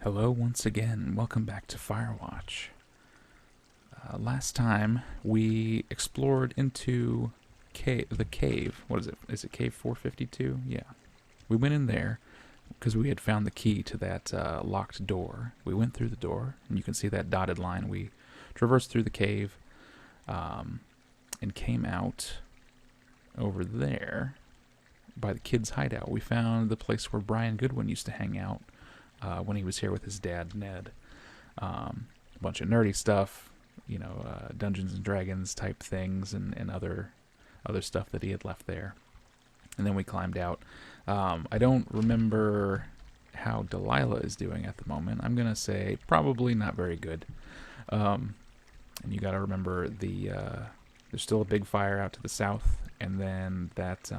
Hello once again. Welcome back to Firewatch. Last time we explored into the cave. What is it? Is it cave 452? Yeah. We went in there because we had found the key to that locked door. We went through the door, and you can see that dotted line. We traversed through the cave and came out over there by the kids' hideout. We found the place where Brian Goodwin used to hang out when he was here with his dad, Ned. A bunch of nerdy stuff, Dungeons and Dragons type things and other stuff that he had left there. And then we climbed out. I don't remember how Delilah is doing at the moment. I'm going to say probably not very good. And you got to remember there's still a big fire out to the south, and then that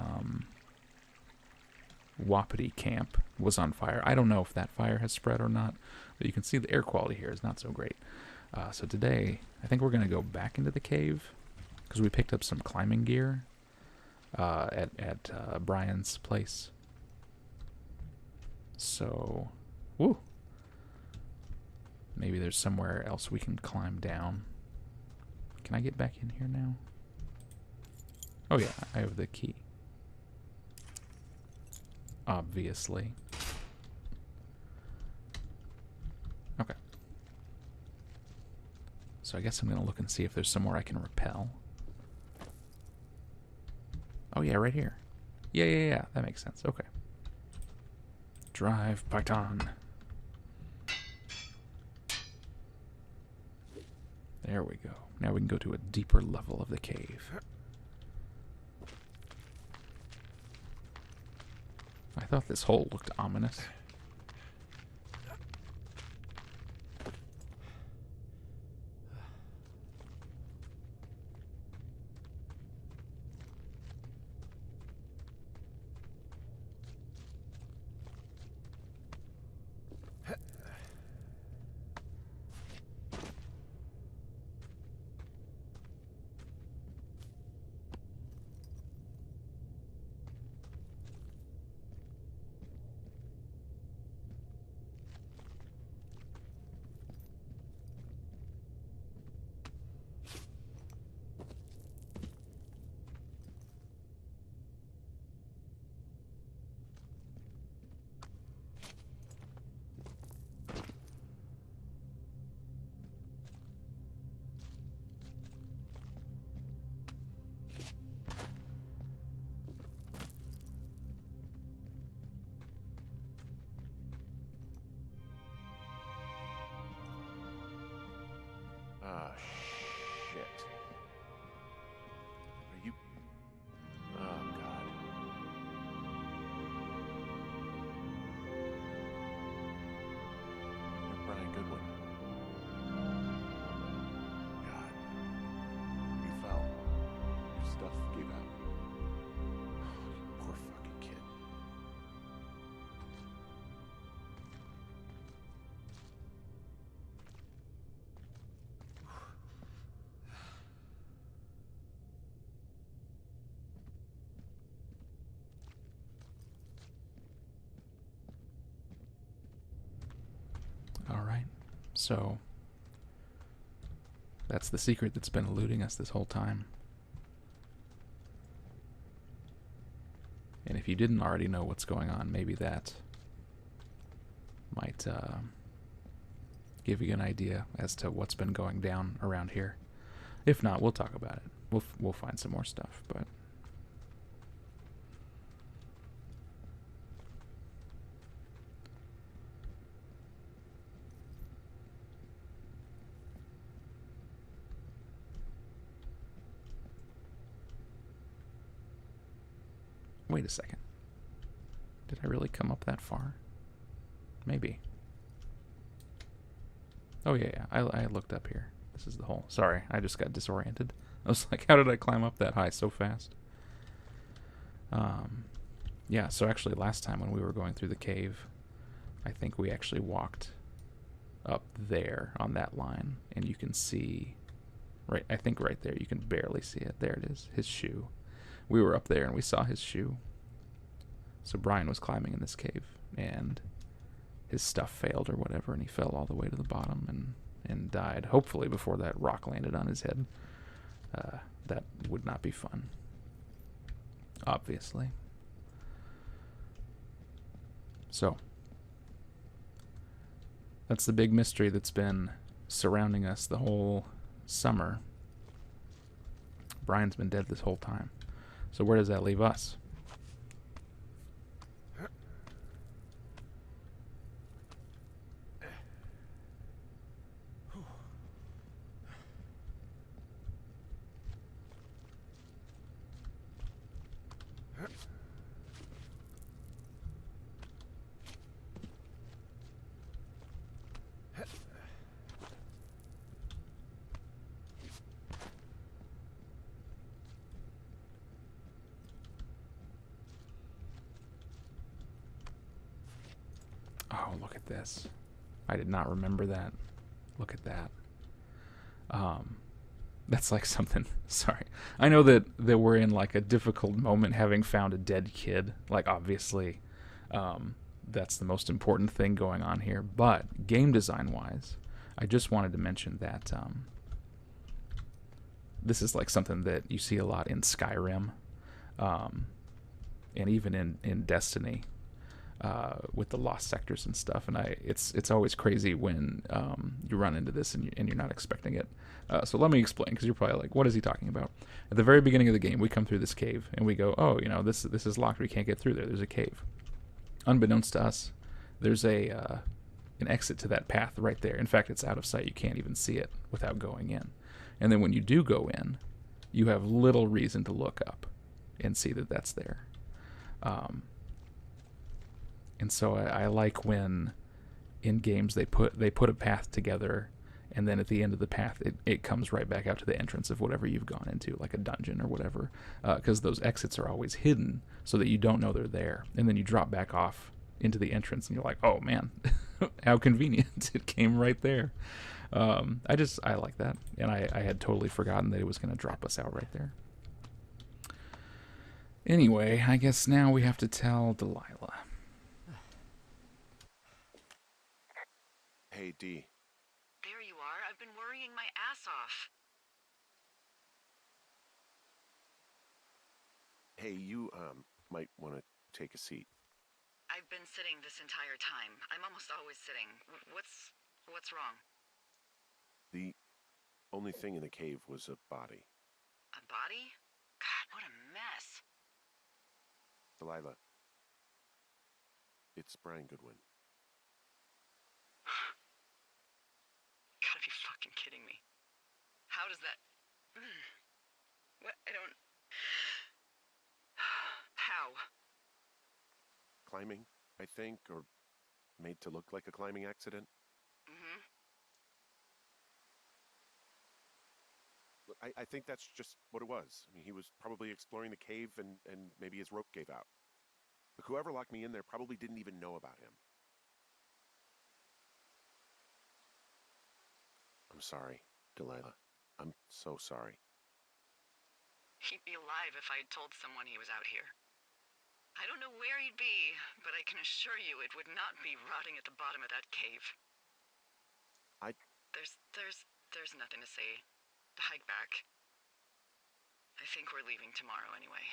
Wapiti camp was on fire. I don't know if that fire has spread or not, but you can see the air quality here is not so great. So today, I think we're going to go back into the cave because we picked up some climbing gear at Brian's place. So, woo! Maybe there's somewhere else we can climb down. Can I get back in here now? Oh yeah, I have the key. Obviously. Okay. So I guess I'm going to look and see if there's somewhere I can rappel. Oh yeah, right here. Yeah. That makes sense. Okay. Drive Python. There we go. Now we can go to a deeper level of the cave. I thought this hole looked ominous. Ah, shit. Are you... Oh, God. You're Brian Goodwin. God. You fell. Your stuff gave out. Oh, poor fucking kid. Alright. So, that's the secret that's been eluding us this whole time. And if you didn't already know what's going on, maybe that might give you an idea as to what's been going down around here. If not, we'll talk about it. We'll find some more stuff, but wait a second. Did I really come up that far? Maybe. Oh yeah. I looked up here. This is the hole. Sorry, I just got disoriented. I was like, how did I climb up that high so fast? Yeah, so actually last time when we were going through the cave, I think we actually walked up there on that line, and you can see, I think right there, you can barely see it. There it is, his shoe. We were up there and we saw his shoe. So Brian was climbing in this cave, and his stuff failed or whatever, and he fell all the way to the bottom and died. Hopefully before that rock landed on his head. That would not be fun. Obviously. So, that's the big mystery that's been surrounding us the whole summer. Brian's been dead this whole time. So where does that leave us? Oh, look at this. I did not remember that. Look at that. That's like something. Sorry. I know that we're in like a difficult moment having found a dead kid. Like, obviously, that's the most important thing going on here. But game design wise, I just wanted to mention that this is like something that you see a lot in Skyrim, and even in Destiny. With the lost sectors and stuff, and it's always crazy when you run into this and you're not expecting it. So let me explain, because you're probably like, what is he talking about? At the very beginning of the game, we come through this cave and we go, oh, this is locked. We can't get through there. There's a cave. Unbeknownst to us, there's an exit to that path right there. In fact, it's out of sight. You can't even see it without going in. And then when you do go in, you have little reason to look up and see that that's there. And so I like when in games they put a path together, and then at the end of the path it comes right back out to the entrance of whatever you've gone into, like a dungeon or whatever, because those exits are always hidden so that you don't know they're there, and then you drop back off into the entrance and you're like, oh man, how convenient. It came right there. I like that, and I had totally forgotten that it was going to drop us out right there. Anyway, I guess now we have to tell Delilah. Hey, D. There you are. I've been worrying my ass off. Hey, you, might want to take a seat. I've been sitting this entire time. I'm almost always sitting. What's wrong? The only thing in the cave was a body. A body? God, what a mess. Delilah. It's Brian Goodwin. Gotta be fucking kidding me. How does that... What? I don't... How? Climbing, I think, or made to look like a climbing accident. Mm-hmm. Look, I think that's just what it was. I mean, he was probably exploring the cave and maybe his rope gave out. But whoever locked me in there probably didn't even know about him. I'm sorry, Delilah. I'm so sorry. He'd be alive if I had told someone he was out here. I don't know where he'd be, but I can assure you it would not be rotting at the bottom of that cave. There's nothing to say. Hike back. I think we're leaving tomorrow anyway.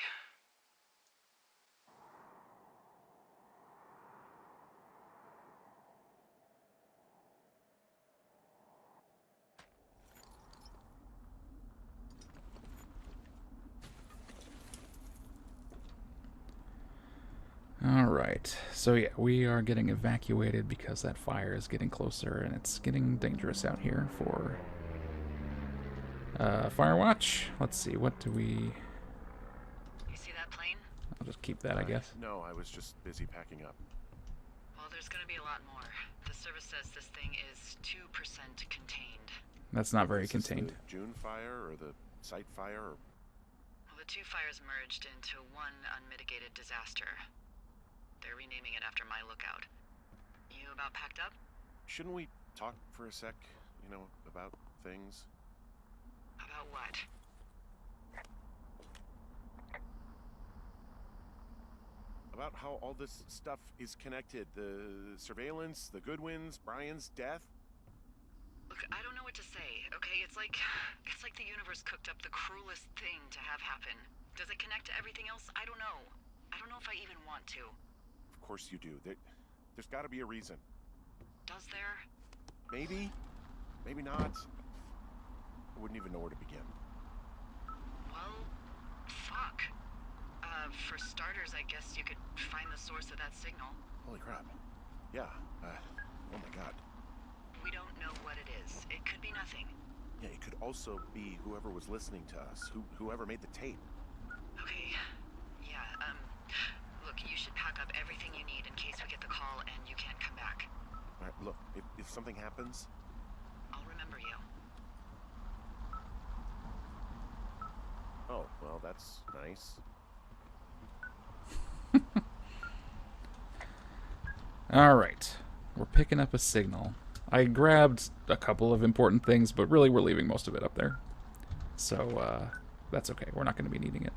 Alright, so yeah, we are getting evacuated because that fire is getting closer and it's getting dangerous out here for Firewatch. Let's see, what do we... You see that plane? I'll just keep that, I guess. No, I was just busy packing up. Well, there's gonna be a lot more. The service says this thing is 2% contained. That's not very Is this contained. the June fire or the site fire? Or... Well, the two fires merged into one unmitigated disaster. They're renaming it after my lookout. You about packed up? Shouldn't we talk for a sec, about things? About what? About how all this stuff is connected. The surveillance, the Goodwins, Brian's death. Look, I don't know what to say, okay? It's like the universe cooked up the cruelest thing to have happen. Does it connect to everything else? I don't know. I don't know if I even want to. Of course you do. There's got to be a reason. Does there? Maybe. Maybe not. I wouldn't even know where to begin. Well, fuck. For starters, I guess you could find the source of that signal. Holy crap. Yeah. Oh my god. We don't know what it is. It could be nothing. Yeah, it could also be whoever was listening to us, whoever made the tape. Okay. Yeah, look, you should pack up everything you need in case we get the call and you can't come back. All right, look, if something happens... I'll remember you. Oh, well, that's nice. All right. We're picking up a signal. I grabbed a couple of important things, but really we're leaving most of it up there. So, that's okay. We're not going to be needing it.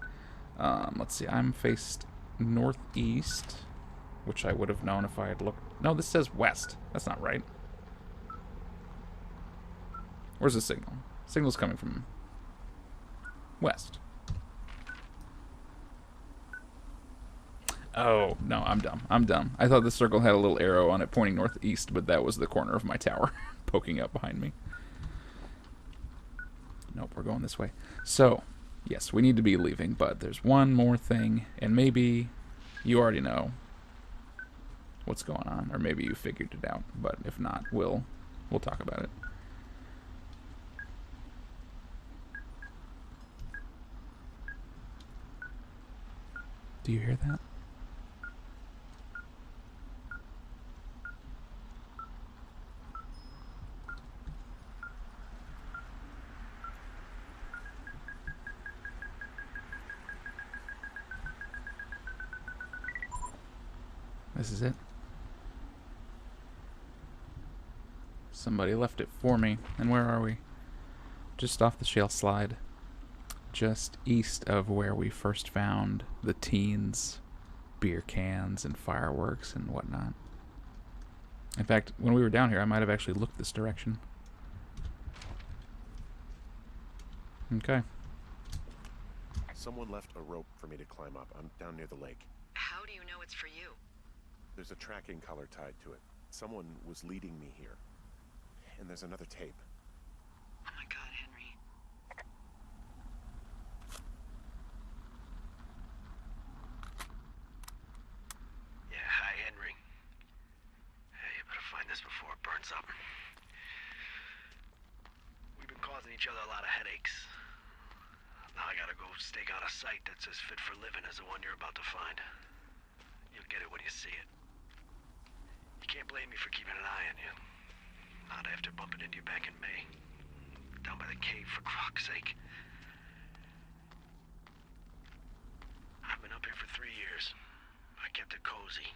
Let's see. I'm faced northeast, which I would have known if I had looked... No, this says west. That's not right. Where's the signal? Signal's coming from west. Oh, no, I'm dumb. I thought the circle had a little arrow on it pointing northeast, but that was the corner of my tower poking up behind me. Nope, we're going this way. So, yes, we need to be leaving, but there's one more thing, and maybe you already know what's going on, or maybe you figured it out, but if not, we'll talk about it. Do you hear that? This is it. Somebody left it for me. And where are we? Just off the shale slide. Just east of where we first found the teens, beer cans, and fireworks and whatnot. In fact, when we were down here, I might have actually looked this direction. Okay. Someone left a rope for me to climb up. I'm down near the lake. How do you know it's for you? There's a tracking collar tied to it. Someone was leading me here. And there's another tape. Oh my god, Henry. Yeah, hi, Henry. Hey, you better find this before it burns up. We've been causing each other a lot of headaches. Now I gotta go stake out a site that's as fit for living as the one you're about to find. You'll get it when you see it. You can't blame me for keeping an eye on you. Not after bumping into you back in May. Down by the cave, for croc's sake. I've been up here for 3 years. I kept it cozy.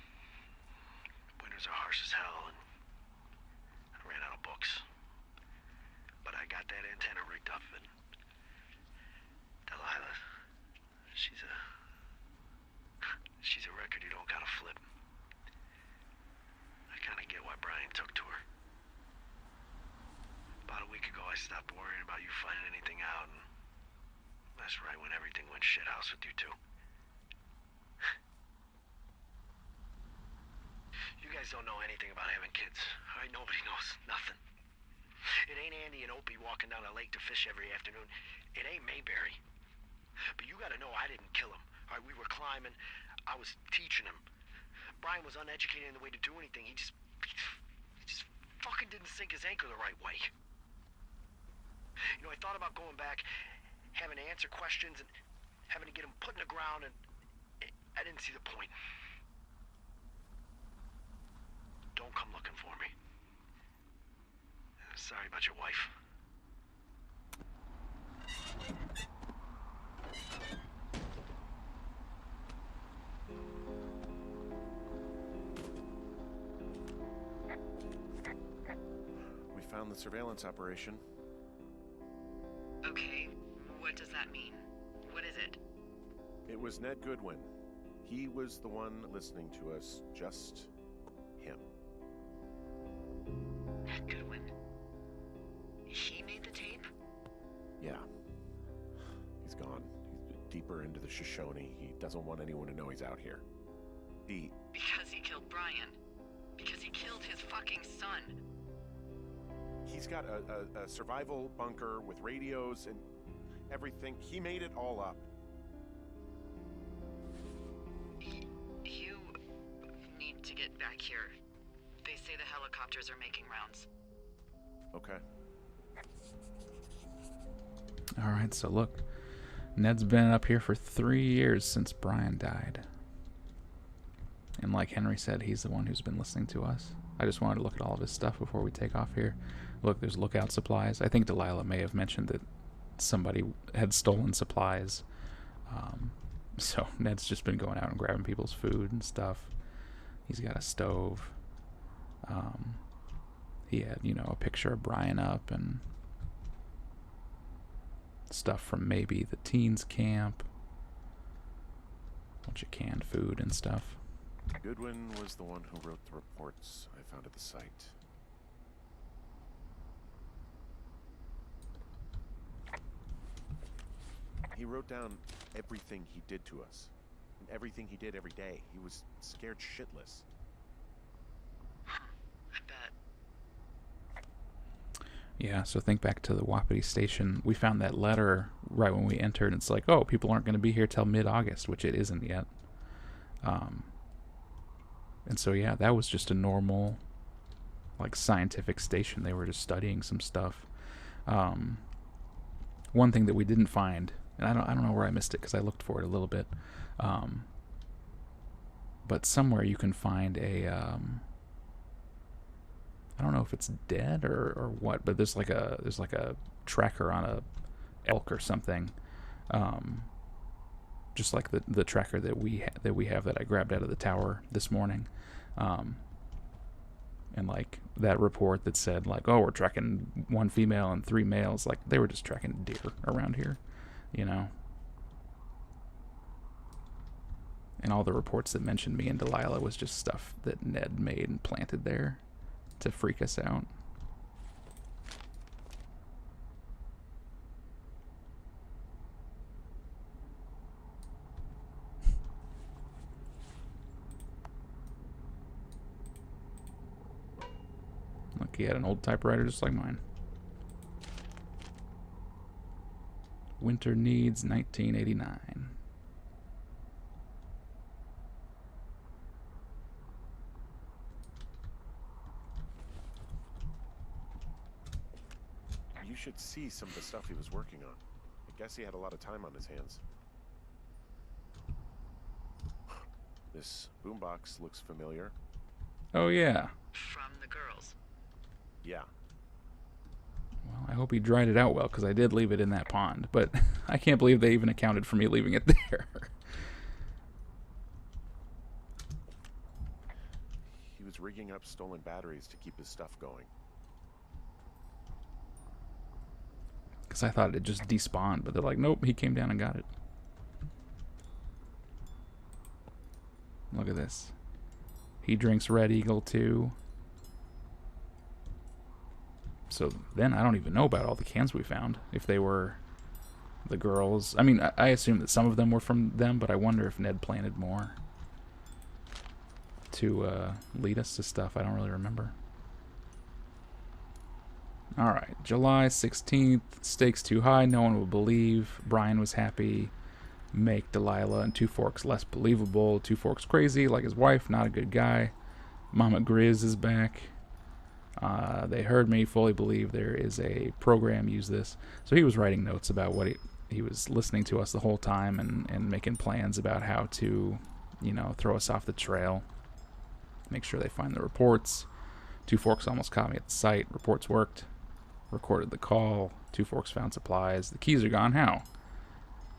Winters are harsh as hell, and I ran out of books. But I got that antenna rigged up, and Delilah, she's a record you don't gotta flip. I kinda get why Brian took to her. About a week ago, I stopped worrying about you finding anything out, and that's right when everything went shithouse with you two. You guys don't know anything about having kids. All right, nobody knows nothing. It ain't Andy and Opie walking down a lake to fish every afternoon. It ain't Mayberry. But you gotta know I didn't kill him. All right, we were climbing. I was teaching him. Brian was uneducated in the way to do anything. He just fucking didn't sink his anchor the right way. You know, I thought about going back, having to answer questions, and having to get him put in the ground, and I didn't see the point. Don't come looking for me. Sorry about your wife. We found the surveillance operation. Okay, what does that mean? What is it? It was Ned Goodwin. He was the one listening to us, just him. Goodwin. He made the tape? Yeah. He's gone. He's deeper into the Shoshone. He doesn't want anyone to know he's out here. Because he killed Brian. Because he killed his fucking son. He's got a survival bunker with radios and everything. He made it all up. You need to get back here. They say the helicopters are making rounds. Okay. Alright, so look. Ned's been up here for 3 years since Brian died. And like Henry said, he's the one who's been listening to us. I just wanted to look at all of his stuff before we take off here. Look, there's lookout supplies. I think Delilah may have mentioned that somebody had stolen supplies. So Ned's just been going out and grabbing people's food and stuff. He's got a stove. He had, a picture of Brian up and stuff from maybe the teens camp. Bunch of canned food and stuff. Goodwin was the one who wrote the reports I found at the site. He wrote down everything he did to us. And everything he did every day. He was scared shitless. I bet. Yeah, so think back to the Wapiti station. We found that letter right when we entered. It's like, oh, people aren't going to be here till mid-August, which it isn't yet. And so, yeah, that was just a normal, scientific station. They were just studying some stuff. One thing that we didn't find, and I don't know where I missed it because I looked for it a little bit, but somewhere you can find a, I don't know if it's dead or what, but there's like a tracker on a elk or something, just like the tracker that we have that I grabbed out of the tower this morning, and that report that said oh, we're tracking 1 female and 3 males, they were just tracking deer around here, and all the reports that mentioned me and Delilah was just stuff that Ned made and planted there to freak us out. Look, he had an old typewriter just like mine. Winter Needs 1989. You should see some of the stuff he was working on. I guess he had a lot of time on his hands. This boombox looks familiar. Oh, yeah. From the girls. Yeah. Well, I hope he dried it out well, because I did leave it in that pond. But I can't believe they even accounted for me leaving it there. He was rigging up stolen batteries to keep his stuff going. Because I thought it just despawned, but they're like, nope, he came down and got it. Look at this. He drinks Red Eagle too. So then I don't even know about all the cans we found. If they were the girls. I mean, I assume that some of them were from them, but I wonder if Ned planted more to lead us to stuff. I don't really remember. Alright, July 16th. Stakes too high. No one will believe. Brian was happy. Make Delilah and Two Forks less believable. Two Forks crazy, like his wife, not a good guy. Mama Grizz is back. They heard me, fully believe there is a program, use this. So he was writing notes about what he was listening to us the whole time and making plans about how to, throw us off the trail. Make sure they find the reports. Two Forks almost caught me at the site. Reports worked. Recorded the call. Two Forks found supplies. The keys are gone. How?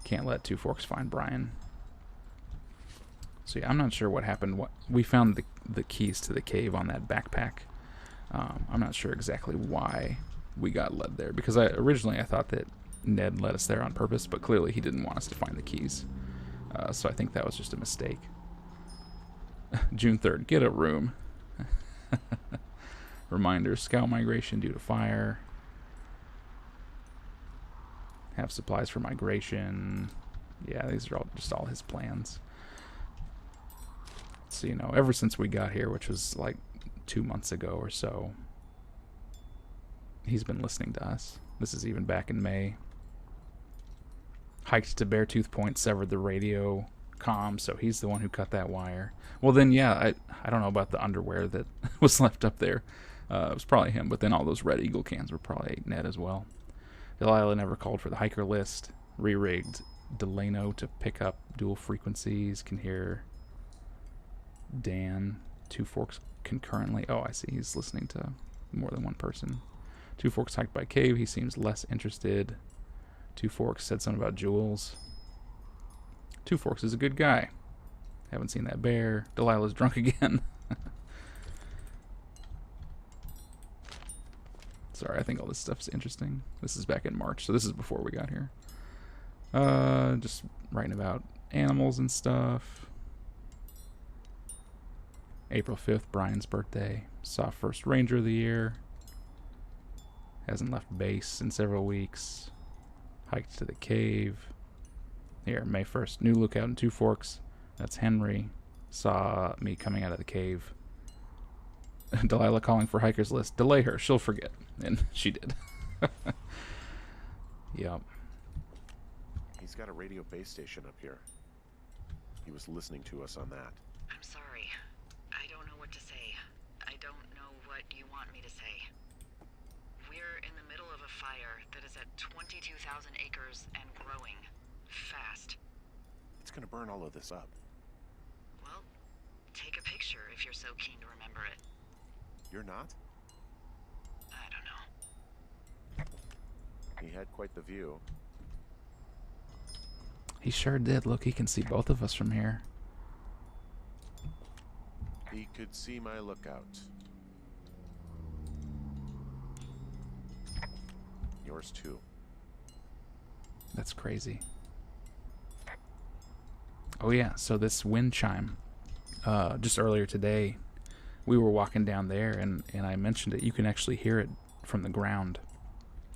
Can't let Two Forks find Brian. So yeah, I'm not sure what happened. We found the keys to the cave on that backpack. I'm not sure exactly why we got led there, because originally I thought that Ned led us there on purpose, but clearly he didn't want us to find the keys. So I think that was just a mistake. June 3rd, get a room. Reminder, scout migration due to fire. Have supplies for migration. Yeah, these are all just all his plans. So, you know, ever since we got here, which was like 2 months ago or so, he's been listening to us. This is even back in May. Hiked to Beartooth Point, severed the radio comm, so he's the one who cut that wire. Well, then, yeah, I don't know about the underwear that was left up there. It was probably him, but then all those Red Eagle cans were probably Ned as well. Delilah never called for the hiker list. Re-rigged Delano to pick up dual frequencies. Can hear Dan. Two Forks concurrently. Oh, I see. He's listening to more than one person. Two Forks hiked by cave. He seems less interested. Two Forks said something about jewels. Two Forks is a good guy. Haven't seen that bear. Delilah's drunk again. Sorry, I think all this stuff's interesting. This is back in March, so this is before we got here. Just writing about animals and stuff. April 5th, Brian's birthday. Saw first ranger of the year. Hasn't left base in several weeks. Hiked to the cave. Here, May 1st, new lookout in Two Forks. That's Henry. Saw me coming out of the cave. Delilah calling for hiker's list. Delay her, she'll forget. And she did. Yep. He's got a radio base station up here. He was listening to us on that. I'm sorry. I don't know what to say. I don't know what you want me to say. We're in the middle of a fire that is at 22,000 acres and growing. Fast. It's gonna burn all of this up. Well, take a picture if you're so keen to remember it. You're not? I don't know. He had quite the view. He sure did. Look, he can see both of us from here. He could see my lookout. Yours too. That's crazy. Oh yeah, so this wind chime, just earlier today, we were walking down there and I mentioned it. You can actually hear it from the ground.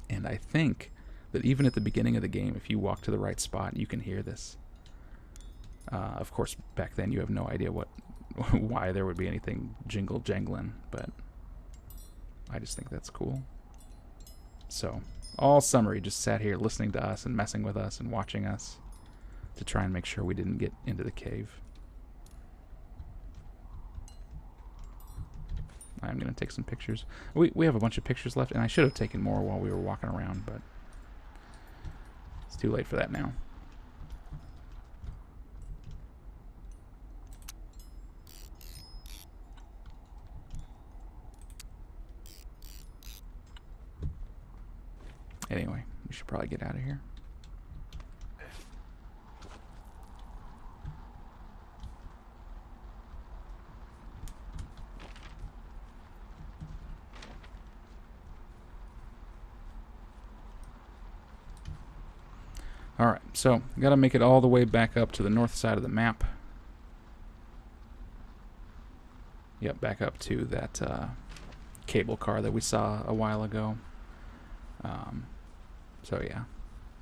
And I think that even at the beginning of the game, if you walk to the right spot, you can hear this. Of course, back then you have no idea why there would be anything jingle-jangling, but I just think that's cool. So, all summer he just sat here listening to us and messing with us and watching us to try and make sure we didn't get into the cave. I'm going to take some pictures. We have a bunch of pictures left, and I should have taken more while we were walking around, but it's too late for that now. Anyway, we should probably get out of here. Alright, so gotta make it all the way back up to the north side of the map. Yep, back up to that cable car that we saw a while ago. So yeah,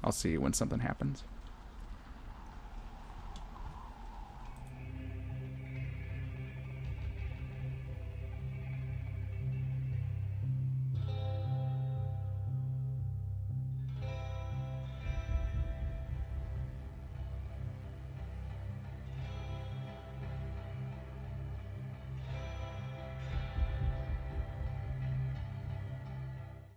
I'll see you when something happens.